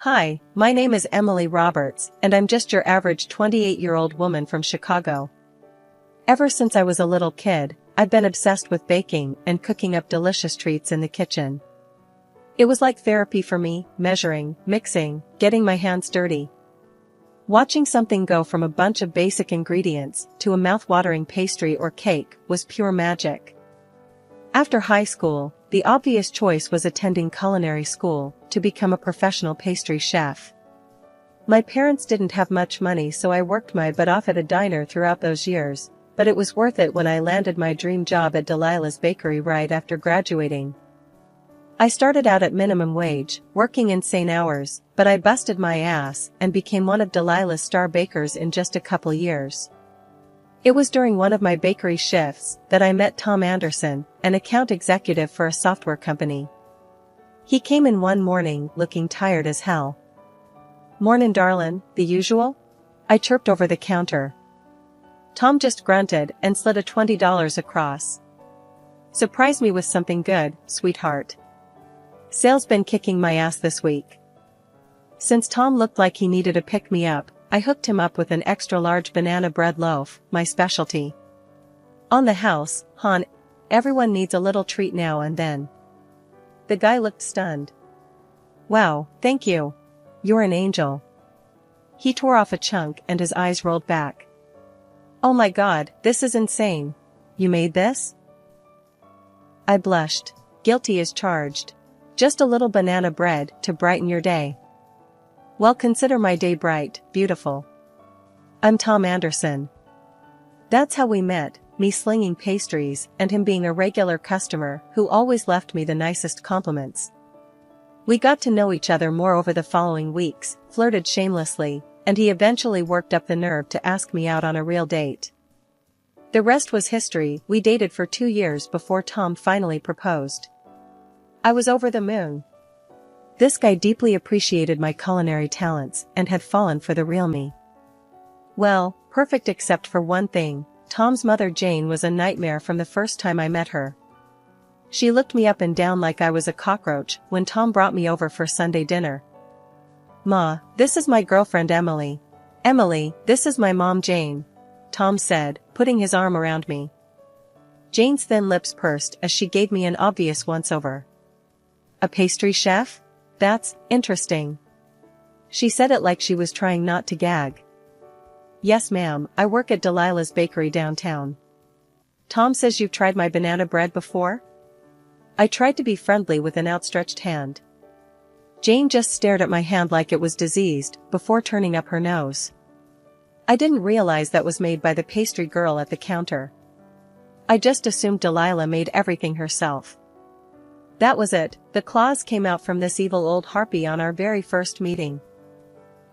Hi, my name is Emily Roberts, and I'm just your average 28-year-old woman from Chicago. Ever since I was a little kid, I've been obsessed with baking and cooking up delicious treats in the kitchen. It was like therapy for me, measuring, mixing, getting my hands dirty. Watching something go from a bunch of basic ingredients to a mouth-watering pastry or cake was pure magic. After high school, the obvious choice was attending culinary school to become a professional pastry chef. My parents didn't have much money, so I worked my butt off at a diner throughout those years, but it was worth it when I landed my dream job at Delilah's Bakery right after graduating. I started out at minimum wage, working insane hours, but I busted my ass and became one of Delilah's star bakers in just a couple years. It was during one of my bakery shifts that I met Tom Anderson, an account executive for a software company. He came in one morning looking tired as hell. "Mornin' darlin', the usual?" I chirped over the counter. Tom just grunted and slid a $20 across. "Surprise me with something good, sweetheart. Sales been kicking my ass this week." Since Tom looked like he needed a pick-me-up, I hooked him up with an extra-large banana bread loaf, my specialty. "On the house, hon, everyone needs a little treat now and then." The guy looked stunned. "Wow, thank you. You're an angel." He tore off a chunk and his eyes rolled back. "Oh my God, this is insane. You made this?" I blushed. Guilty as charged. Just a little banana bread to brighten your day. Well, consider my day bright, beautiful. I'm Tom Anderson. That's how we met, me slinging pastries and him being a regular customer who always left me the nicest compliments. We got to know each other more over the following weeks, flirted shamelessly, and he eventually worked up the nerve to ask me out on a real date. The rest was history. We dated for 2 years before Tom finally proposed. I was over the moon. This guy deeply appreciated my culinary talents and had fallen for the real me. Well, perfect except for one thing. Tom's mother Jane was a nightmare from the first time I met her. She looked me up and down like I was a cockroach when Tom brought me over for Sunday dinner. "Ma, this is my girlfriend Emily. Emily, this is my mom Jane," Tom said, putting his arm around me. Jane's thin lips pursed as she gave me an obvious once-over. "A pastry chef? That's interesting." She said it like she was trying not to gag. "Yes ma'am, I work at Delilah's Bakery downtown." "Tom says you've tried my banana bread before?" I tried to be friendly with an outstretched hand. Jane just stared at my hand like it was diseased, before turning up her nose. I didn't realize that was made by the pastry girl at the counter. I just assumed Delilah made everything herself. That was it, the claws came out from this evil old harpy on our very first meeting.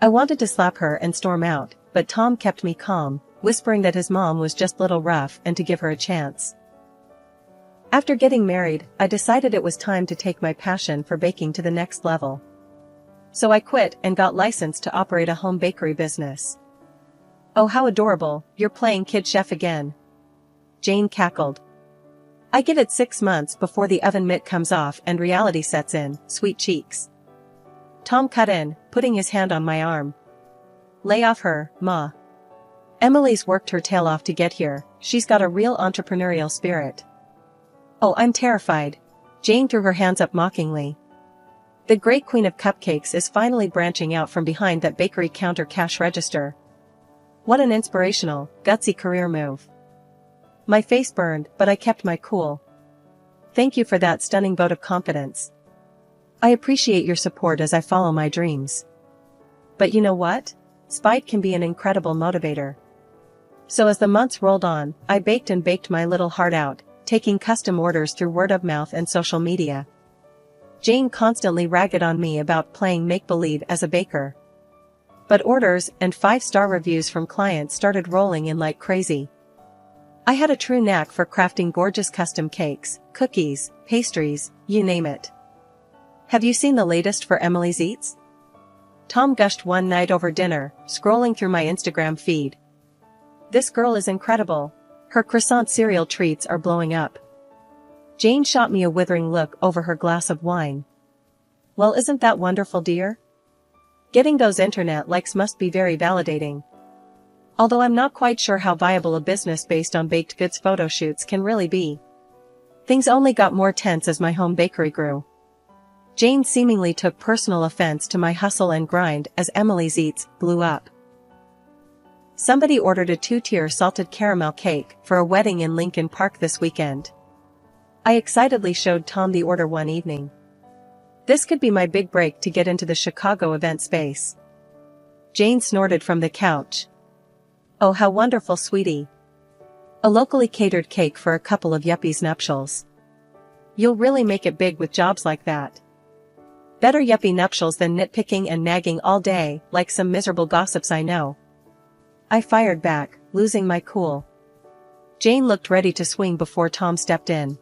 I wanted to slap her and storm out, but Tom kept me calm, whispering that his mom was just a little rough and to give her a chance. After getting married, I decided it was time to take my passion for baking to the next level. So I quit and got licensed to operate a home bakery business. "Oh, how adorable, you're playing kid chef again." Jane cackled. "I give it 6 months before the oven mitt comes off and reality sets in, sweet cheeks." Tom cut in, putting his hand on my arm. "Lay off her, Ma. Emily's worked her tail off to get here, she's got a real entrepreneurial spirit." "Oh, I'm terrified." Jane threw her hands up mockingly. "The great queen of cupcakes is finally branching out from behind that bakery counter cash register. What an inspirational, gutsy career move." My face burned, but I kept my cool. "Thank you for that stunning vote of confidence. I appreciate your support as I follow my dreams. But you know what? Spite can be an incredible motivator." So as the months rolled on, I baked and baked my little heart out, taking custom orders through word of mouth and social media. Jane constantly ragged on me about playing make-believe as a baker. But orders and 5-star reviews from clients started rolling in like crazy. I had a true knack for crafting gorgeous custom cakes, cookies, pastries, you name it. "Have you seen the latest for Emily's Eats?" Tom gushed one night over dinner, scrolling through my Instagram feed. "This girl is incredible. Her croissant cereal treats are blowing up." Jane shot me a withering look over her glass of wine. "Well, isn't that wonderful, dear? Getting those internet likes must be very validating. Although I'm not quite sure how viable a business based on baked goods photo shoots can really be. Things only got more tense as my home bakery grew. Jane seemingly took personal offense to my hustle and grind as Emily's Eats blew up. Somebody ordered a 2-tier salted caramel cake for a wedding in Lincoln Park this weekend. I excitedly showed Tom the order one evening. This could be my big break to get into the Chicago event space. Jane snorted from the couch. Oh, how wonderful, sweetie. A locally catered cake for a couple of yuppies' nuptials. You'll really make it big with jobs like that. Better yuppie nuptials than nitpicking and nagging all day, like some miserable gossips I know. I fired back, losing my cool. Jane looked ready to swing before Tom stepped in.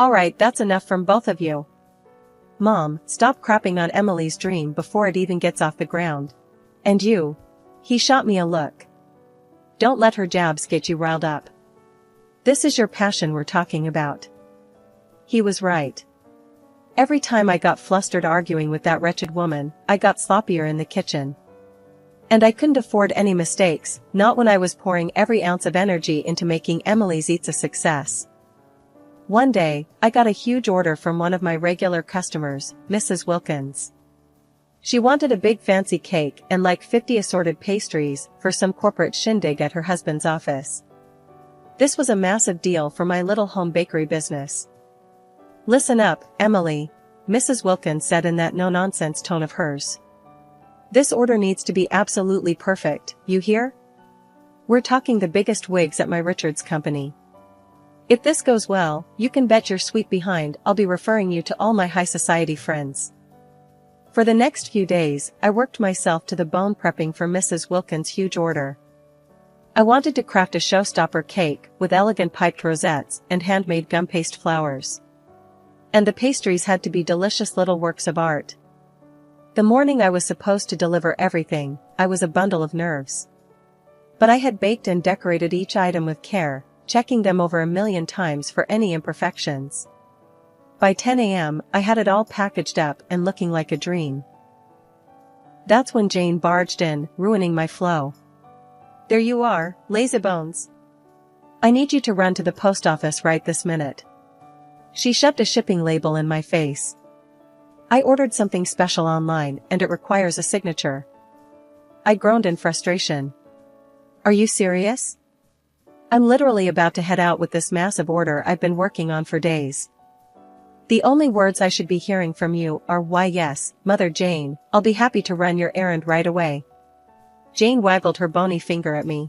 All right, that's enough from both of you. Mom, stop crapping on Emily's dream before it even gets off the ground. And you. He shot me a look. Don't let her jabs get you riled up. This is your passion we're talking about. He was right. Every time I got flustered arguing with that wretched woman, I got sloppier in the kitchen. And I couldn't afford any mistakes, not when I was pouring every ounce of energy into making Emily's Eats a success. One day, I got a huge order from one of my regular customers, Mrs. Wilkins. She wanted a big fancy cake and like 50 assorted pastries for some corporate shindig at her husband's office. This was a massive deal for my little home bakery business. Listen up, Emily, Mrs. Wilkins said in that no-nonsense tone of hers. This order needs to be absolutely perfect, you hear? We're talking the biggest wigs at my Richards company. If this goes well, you can bet your sweet behind I'll be referring you to all my high society friends. For the next few days, I worked myself to the bone prepping for Mrs. Wilkins' huge order. I wanted to craft a showstopper cake with elegant piped rosettes and handmade gum paste flowers. And the pastries had to be delicious little works of art. The morning I was supposed to deliver everything, I was a bundle of nerves. But I had baked and decorated each item with care, checking them over 1,000,000 times for any imperfections. By 10 a.m., I had it all packaged up and looking like a dream. That's when Jane barged in, ruining my flow. There you are, lazybones. I need you to run to the post office right this minute. She shoved a shipping label in my face. I ordered something special online and it requires a signature. I groaned in frustration. Are you serious? I'm literally about to head out with this massive order I've been working on for days. The only words I should be hearing from you are why yes, Mother Jane, I'll be happy to run your errand right away. Jane waggled her bony finger at me.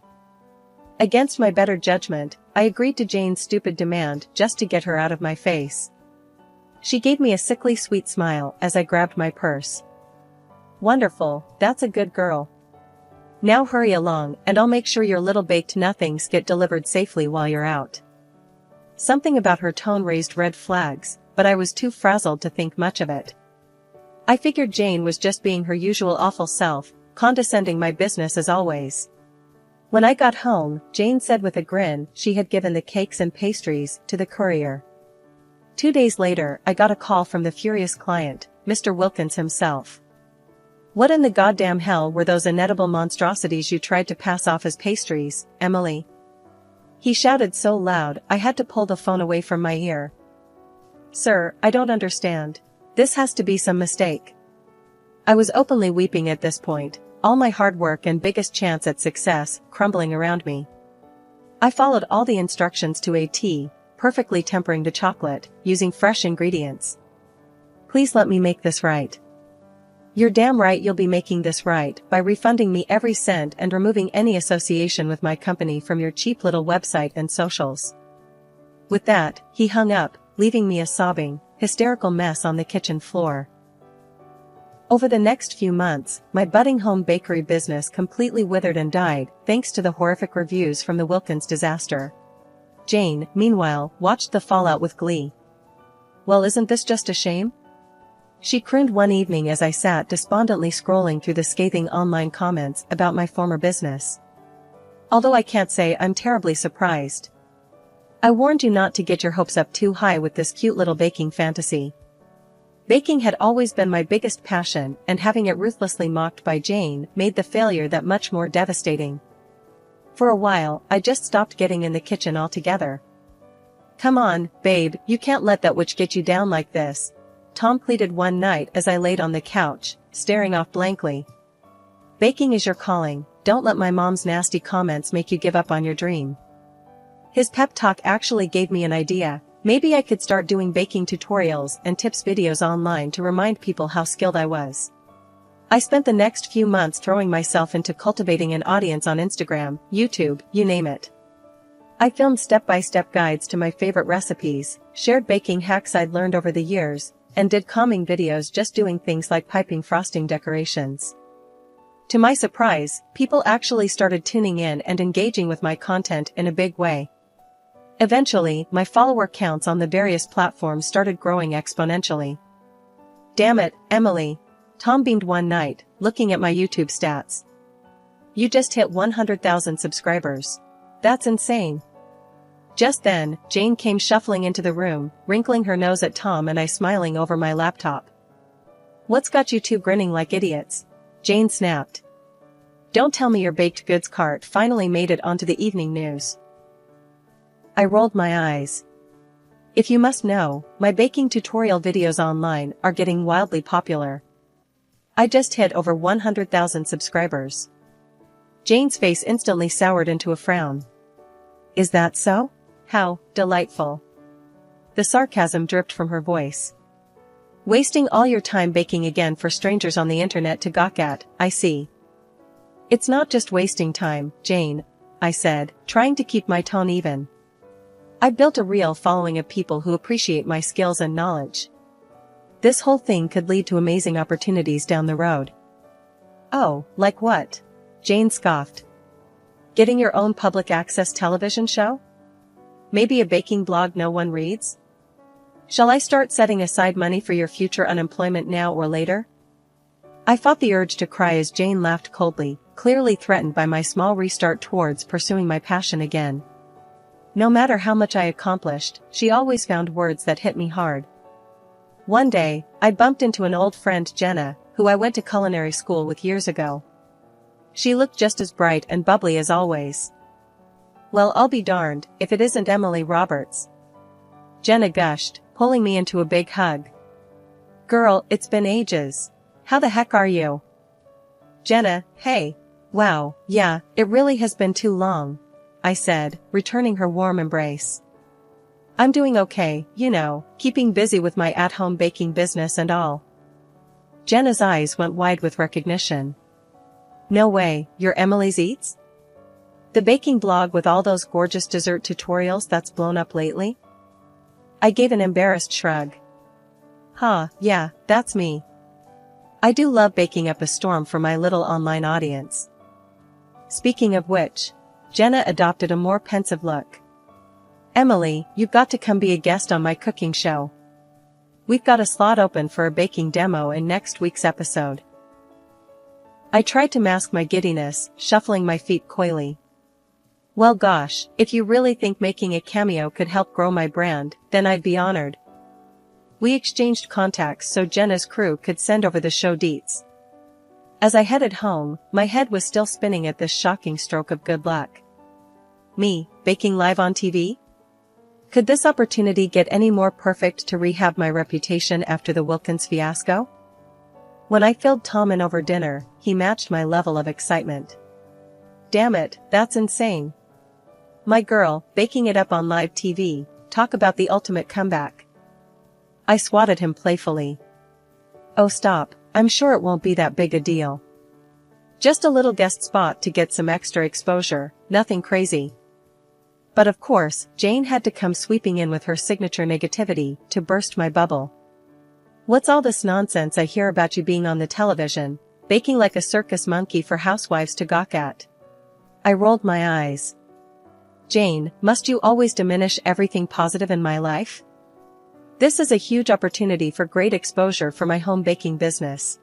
Against my better judgment, I agreed to Jane's stupid demand just to get her out of my face. She gave me a sickly sweet smile as I grabbed my purse. Wonderful, that's a good girl. Now hurry along and I'll make sure your little baked nothings get delivered safely while you're out. Something about her tone raised red flags, but I was too frazzled to think much of it. I figured Jane was just being her usual awful self, condescending my business as always. When I got home, Jane said with a grin she had given the cakes and pastries to the courier. 2 days later, I got a call from the furious client, Mr. Wilkins himself. What in the goddamn hell were those inedible monstrosities you tried to pass off as pastries, Emily? He shouted so loud I had to pull the phone away from my ear. Sir, I don't understand. This has to be some mistake. I was openly weeping at this point, all my hard work and biggest chance at success crumbling around me. I followed all the instructions to a T, perfectly tempering the chocolate, using fresh ingredients. Please let me make this right. You're damn right you'll be making this right by refunding me every cent and removing any association with my company from your cheap little website and socials. With that, he hung up, leaving me a sobbing, hysterical mess on the kitchen floor. Over the next few months, my budding home bakery business completely withered and died, thanks to the horrific reviews from the Wilkins disaster. Jane, meanwhile, watched the fallout with glee. Well, isn't this just a shame? She crooned one evening as I sat despondently scrolling through the scathing online comments about my former business. Although I can't say I'm terribly surprised. I warned you not to get your hopes up too high with this cute little baking fantasy. Baking had always been my biggest passion, and having it ruthlessly mocked by Jane made the failure that much more devastating. For a while, I just stopped getting in the kitchen altogether. "Come on, babe, you can't let that witch get you down like this," Tom pleaded one night as I laid on the couch, staring off blankly. "Baking is your calling, don't let my mom's nasty comments make you give up on your dream." His pep talk actually gave me an idea. Maybe I could start doing baking tutorials and tips videos online to remind people how skilled I was. I spent the next few months throwing myself into cultivating an audience on Instagram, YouTube, you name it. I filmed step-by-step guides to my favorite recipes, shared baking hacks I'd learned over the years, and did calming videos just doing things like piping frosting decorations. To my surprise, people actually started tuning in and engaging with my content in a big way. Eventually, my follower counts on the various platforms started growing exponentially. "Damn it, Emily," Tom beamed one night, looking at my YouTube stats. "You just hit 100,000 subscribers. That's insane." Just then, Jane came shuffling into the room, wrinkling her nose at Tom and I smiling over my laptop. "What's got you two grinning like idiots?" Jane snapped. "Don't tell me your baked goods cart finally made it onto the evening news." I rolled my eyes. "If you must know, my baking tutorial videos online are getting wildly popular. I just hit over 100,000 subscribers." Jane's face instantly soured into a frown. "Is that so? How delightful." The sarcasm dripped from her voice. "Wasting all your time baking again for strangers on the internet to gawk at, I see." "It's not just wasting time, Jane," I said, trying to keep my tone even. "I've built a real following of people who appreciate my skills and knowledge. This whole thing could lead to amazing opportunities down the road." "Oh, like what?" Jane scoffed. "Getting your own public access television show? Maybe a baking blog no one reads? Shall I start setting aside money for your future unemployment now or later?" I fought the urge to cry as Jane laughed coldly, clearly threatened by my small restart towards pursuing my passion again. No matter how much I accomplished, she always found words that hit me hard. One day, I bumped into an old friend, Jenna, who I went to culinary school with years ago. She looked just as bright and bubbly as always. "Well, I'll be darned if it isn't Emily Roberts," Jenna gushed, pulling me into a big hug. "Girl, it's been ages. How the heck are you?" "Jenna, hey. Wow, yeah, it really has been too long," I said, returning her warm embrace. "I'm doing okay, you know, keeping busy with my at-home baking business and all." Jenna's eyes went wide with recognition. "No way, you're Emily's Eats? The baking blog with all those gorgeous dessert tutorials that's blown up lately?" I gave an embarrassed shrug. "Huh, yeah, that's me. I do love baking up a storm for my little online audience." Speaking of which, Jenna adopted a more pensive look. "Emily, you've got to come be a guest on my cooking show. We've got a slot open for a baking demo in next week's episode." I tried to mask my giddiness, shuffling my feet coyly. "Well gosh, if you really think making a cameo could help grow my brand, then I'd be honored." We exchanged contacts so Jenna's crew could send over the show deets. As I headed home, my head was still spinning at this shocking stroke of good luck. Me, baking live on TV? Could this opportunity get any more perfect to rehab my reputation after the Wilkins fiasco? When I filled Tom in over dinner, he matched my level of excitement. "Damn it, that's insane. My girl, baking it up on live TV, talk about the ultimate comeback." I swatted him playfully. "Oh stop, I'm sure it won't be that big a deal. Just a little guest spot to get some extra exposure, nothing crazy." But of course, Jane had to come sweeping in with her signature negativity to burst my bubble. "What's all this nonsense I hear about you being on the television, baking like a circus monkey for housewives to gawk at?" I rolled my eyes. "Jane, must you always diminish everything positive in my life? This is a huge opportunity for great exposure for my home baking business."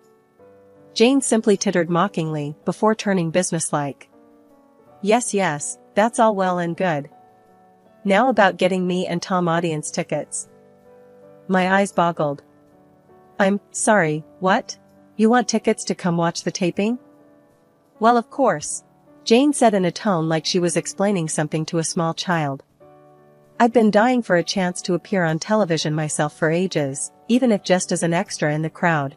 Jane simply tittered mockingly before turning businesslike. Yes, that's all well and good. Now about getting me and Tom audience tickets." My eyes boggled. I'm sorry, what? You want tickets to come watch the taping? Well, of course. Jane said in a tone like she was explaining something to a small child. I'd been dying for a chance to appear on television myself for ages, even if just as an extra in the crowd.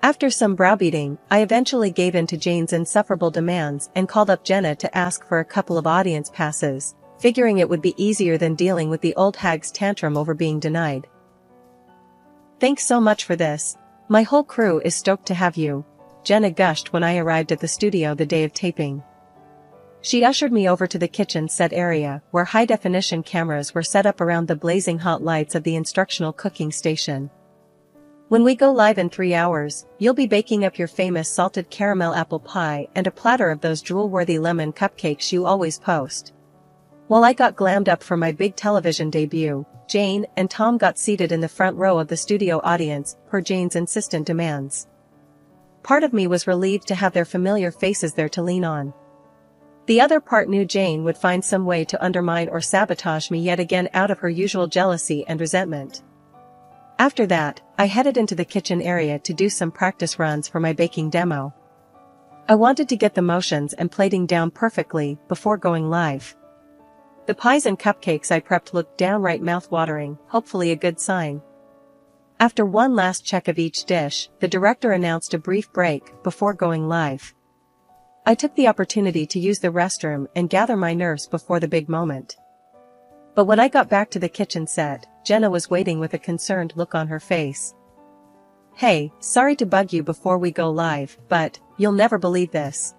After some browbeating, I eventually gave in to Jane's insufferable demands and called up Jenna to ask for a couple of audience passes, figuring it would be easier than dealing with the old hag's tantrum over being denied. Thanks so much for this. My whole crew is stoked to have you, Jenna gushed when I arrived at the studio the day of taping. She ushered me over to the kitchen set area, where high-definition cameras were set up around the blazing hot lights of the instructional cooking station. When we go live in 3 hours, you'll be baking up your famous salted caramel apple pie and a platter of those drool-worthy lemon cupcakes you always post. While I got glammed up for my big television debut, Jane and Tom got seated in the front row of the studio audience, per Jane's insistent demands. Part of me was relieved to have their familiar faces there to lean on. The other part knew Jane would find some way to undermine or sabotage me yet again out of her usual jealousy and resentment. After that, I headed into the kitchen area to do some practice runs for my baking demo. I wanted to get the motions and plating down perfectly before going live. The pies and cupcakes I prepped looked downright mouth-watering, hopefully a good sign. After one last check of each dish, the director announced a brief break before going live. I took the opportunity to use the restroom and gather my nerves before the big moment. But when I got back to the kitchen set, Jenna was waiting with a concerned look on her face. Hey, sorry to bug you before we go live, but you'll never believe this.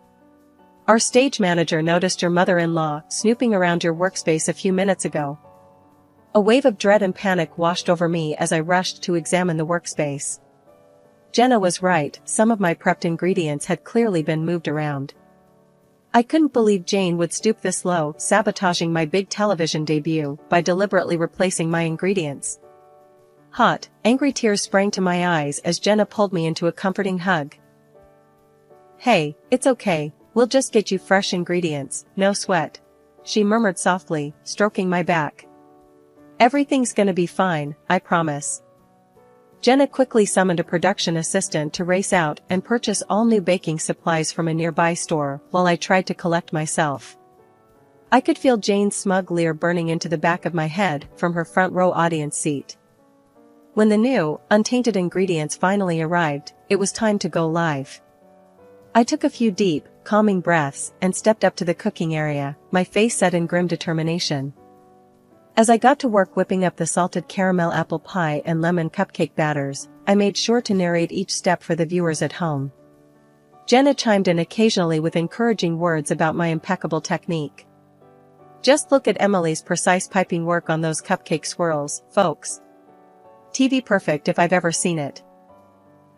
Our stage manager noticed your mother-in-law snooping around your workspace a few minutes ago. A wave of dread and panic washed over me as I rushed to examine the workspace. Jenna was right, some of my prepped ingredients had clearly been moved around. I couldn't believe Jane would stoop this low, sabotaging my big television debut by deliberately replacing my ingredients. Hot, angry tears sprang to my eyes as Jenna pulled me into a comforting hug. Hey, it's okay, we'll just get you fresh ingredients, no sweat, she murmured softly, stroking my back. Everything's gonna be fine, I promise. Jenna quickly summoned a production assistant to race out and purchase all new baking supplies from a nearby store while I tried to collect myself. I could feel Jane's smug leer burning into the back of my head from her front row audience seat. When the new, untainted ingredients finally arrived, it was time to go live. I took a few deep, calming breaths and stepped up to the cooking area, my face set in grim determination. As I got to work whipping up the salted caramel apple pie and lemon cupcake batters, I made sure to narrate each step for the viewers at home. Jenna chimed in occasionally with encouraging words about my impeccable technique. Just look at Emily's precise piping work on those cupcake swirls, folks. TV perfect if I've ever seen it.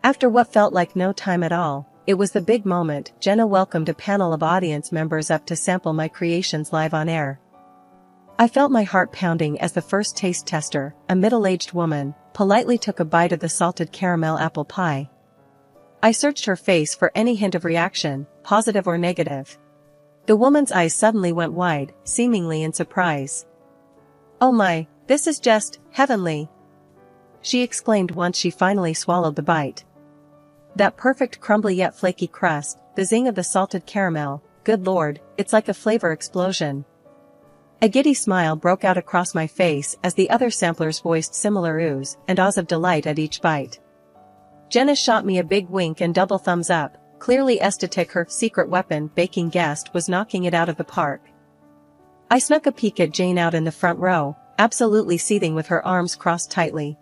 After what felt like no time at all, it was the big moment. Jenna welcomed a panel of audience members up to sample my creations live on air. I felt my heart pounding as the first taste tester, a middle-aged woman, politely took a bite of the salted caramel apple pie. I searched her face for any hint of reaction, positive or negative. The woman's eyes suddenly went wide, seemingly in surprise. "Oh my, this is just heavenly!" she exclaimed once she finally swallowed the bite. That perfect crumbly yet flaky crust, the zing of the salted caramel, good lord, it's like a flavor explosion. A giddy smile broke out across my face as the other samplers voiced similar oohs and ahs of delight at each bite. Jenna shot me a big wink and double thumbs up, clearly ecstatic her secret weapon baking guest was knocking it out of the park. I snuck a peek at Jane out in the front row, absolutely seething with her arms crossed tightly.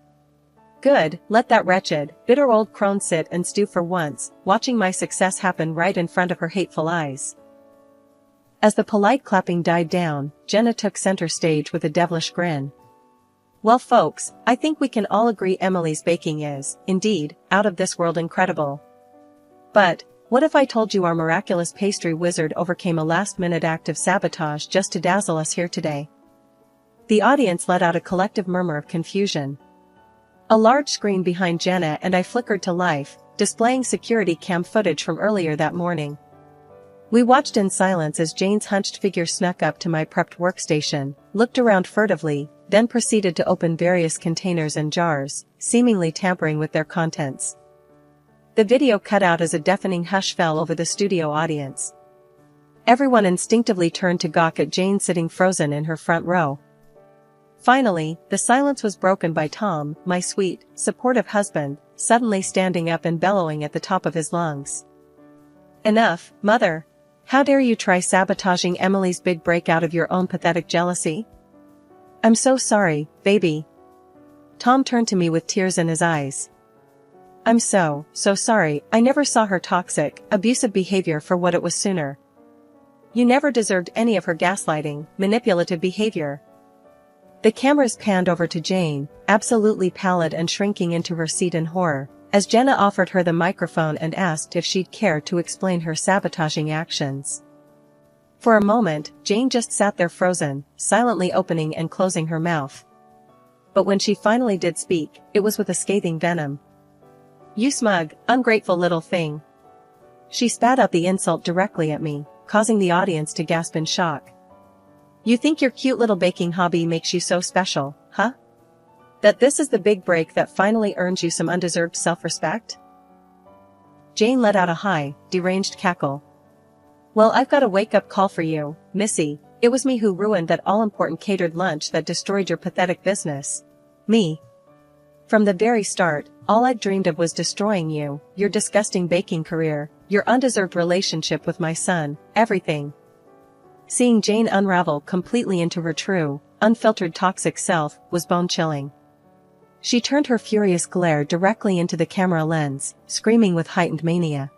Good, let that wretched, bitter old crone sit and stew for once, watching my success happen right in front of her hateful eyes. As the polite clapping died down, Jenna took center stage with a devilish grin. Well folks, I think we can all agree Emily's baking is, indeed, out of this world incredible. But, what if I told you our miraculous pastry wizard overcame a last-minute act of sabotage just to dazzle us here today? The audience let out a collective murmur of confusion. A large screen behind Jenna and I flickered to life, displaying security cam footage from earlier that morning. We watched in silence as Jane's hunched figure snuck up to my prepped workstation, looked around furtively, then proceeded to open various containers and jars, seemingly tampering with their contents. The video cut out as a deafening hush fell over the studio audience. Everyone instinctively turned to gawk at Jane sitting frozen in her front row. Finally, the silence was broken by Tom, my sweet, supportive husband, suddenly standing up and bellowing at the top of his lungs. "Enough, Mother! How dare you try sabotaging Emily's big break out of your own pathetic jealousy? I'm so sorry, baby." Tom turned to me with tears in his eyes. "I'm so sorry. I never saw her toxic, abusive behavior for what it was sooner. You never deserved any of her gaslighting, manipulative behavior." The cameras panned over to Jane, absolutely pallid and shrinking into her seat in horror, as Jenna offered her the microphone and asked if she'd care to explain her sabotaging actions. For a moment, Jane just sat there frozen, silently opening and closing her mouth. But when she finally did speak, it was with a scathing venom. "You smug, ungrateful little thing." She spat out the insult directly at me, causing the audience to gasp in shock. "You think your cute little baking hobby makes you so special, huh? That this is the big break that finally earns you some undeserved self-respect?" Jane let out a high, deranged cackle. "Well, I've got a wake-up call for you, Missy. It was me who ruined that all-important catered lunch that destroyed your pathetic business. Me. From the very start, all I'd dreamed of was destroying you, your disgusting baking career, your undeserved relationship with my son, everything." Seeing Jane unravel completely into her true, unfiltered toxic self was bone-chilling. She turned her furious glare directly into the camera lens, screaming with heightened mania.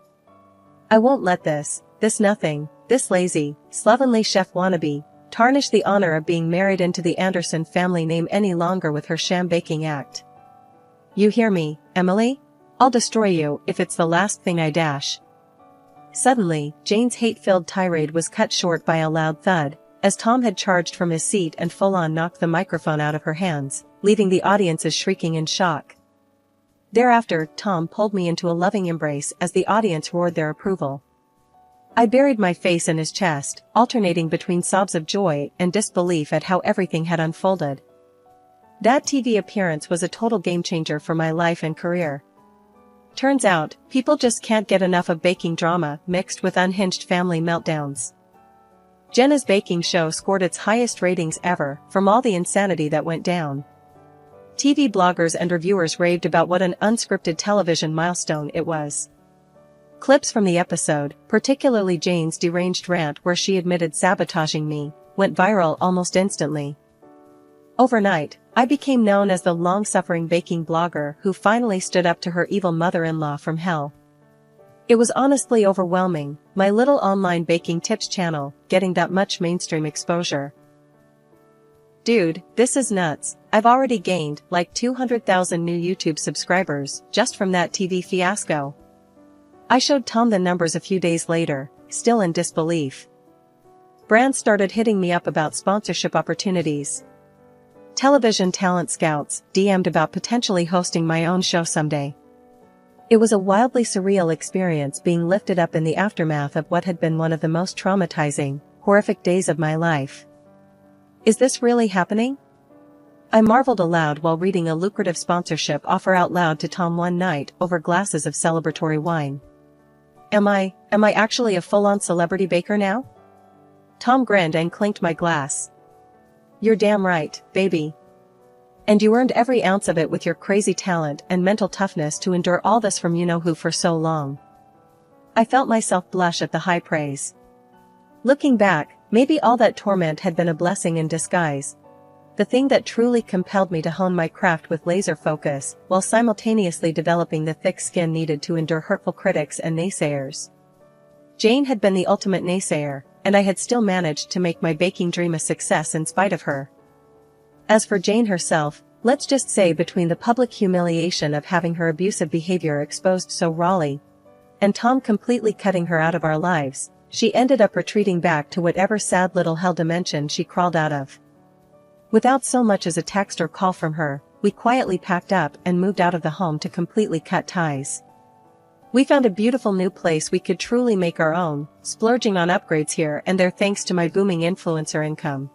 "I won't let this lazy, slovenly chef wannabe, tarnish the honor of being married into the Anderson family name any longer with her sham baking act. You hear me, Emily? I'll destroy you if it's the last thing I dash." Suddenly, Jane's hate-filled tirade was cut short by a loud thud, as Tom had charged from his seat and full-on knocked the microphone out of her hands, leaving the audiences shrieking in shock. Thereafter, Tom pulled me into a loving embrace as the audience roared their approval. I buried my face in his chest, alternating between sobs of joy and disbelief at how everything had unfolded. That TV appearance was a total game-changer for my life and career. Turns out, people just can't get enough of baking drama mixed with unhinged family meltdowns. Jenna's baking show scored its highest ratings ever from all the insanity that went down. TV bloggers and reviewers raved about what an unscripted television milestone it was. Clips from the episode, particularly Jane's deranged rant where she admitted sabotaging me, went viral almost instantly. Overnight, I became known as the long-suffering baking blogger who finally stood up to her evil mother-in-law from hell. It was honestly overwhelming, my little online baking tips channel getting that much mainstream exposure. Dude, this is nuts. I've already gained like 200,000 new YouTube subscribers just from that TV fiasco. I showed Tom the numbers a few days later, still in disbelief. Brands started hitting me up about sponsorship opportunities. Television talent scouts DM'd about potentially hosting my own show someday. It was a wildly surreal experience being lifted up in the aftermath of what had been one of the most traumatizing, horrific days of my life. Is this really happening? I marveled aloud while reading a lucrative sponsorship offer out loud to Tom one night over glasses of celebratory wine. Am I actually a full-on celebrity baker now? Tom grinned and clinked my glass. You're damn right, baby. And you earned every ounce of it with your crazy talent and mental toughness to endure all this from you-know-who for so long. I felt myself blush at the high praise. Looking back, maybe all that torment had been a blessing in disguise. The thing that truly compelled me to hone my craft with laser focus, while simultaneously developing the thick skin needed to endure hurtful critics and naysayers. Jane had been the ultimate naysayer, and I had still managed to make my baking dream a success in spite of her. As for Jane herself, let's just say between the public humiliation of having her abusive behavior exposed so rawly, and Tom completely cutting her out of our lives, she ended up retreating back to whatever sad little hell dimension she crawled out of. Without so much as a text or call from her, we quietly packed up and moved out of the home to completely cut ties. We found a beautiful new place we could truly make our own, splurging on upgrades here and there thanks to my booming influencer income.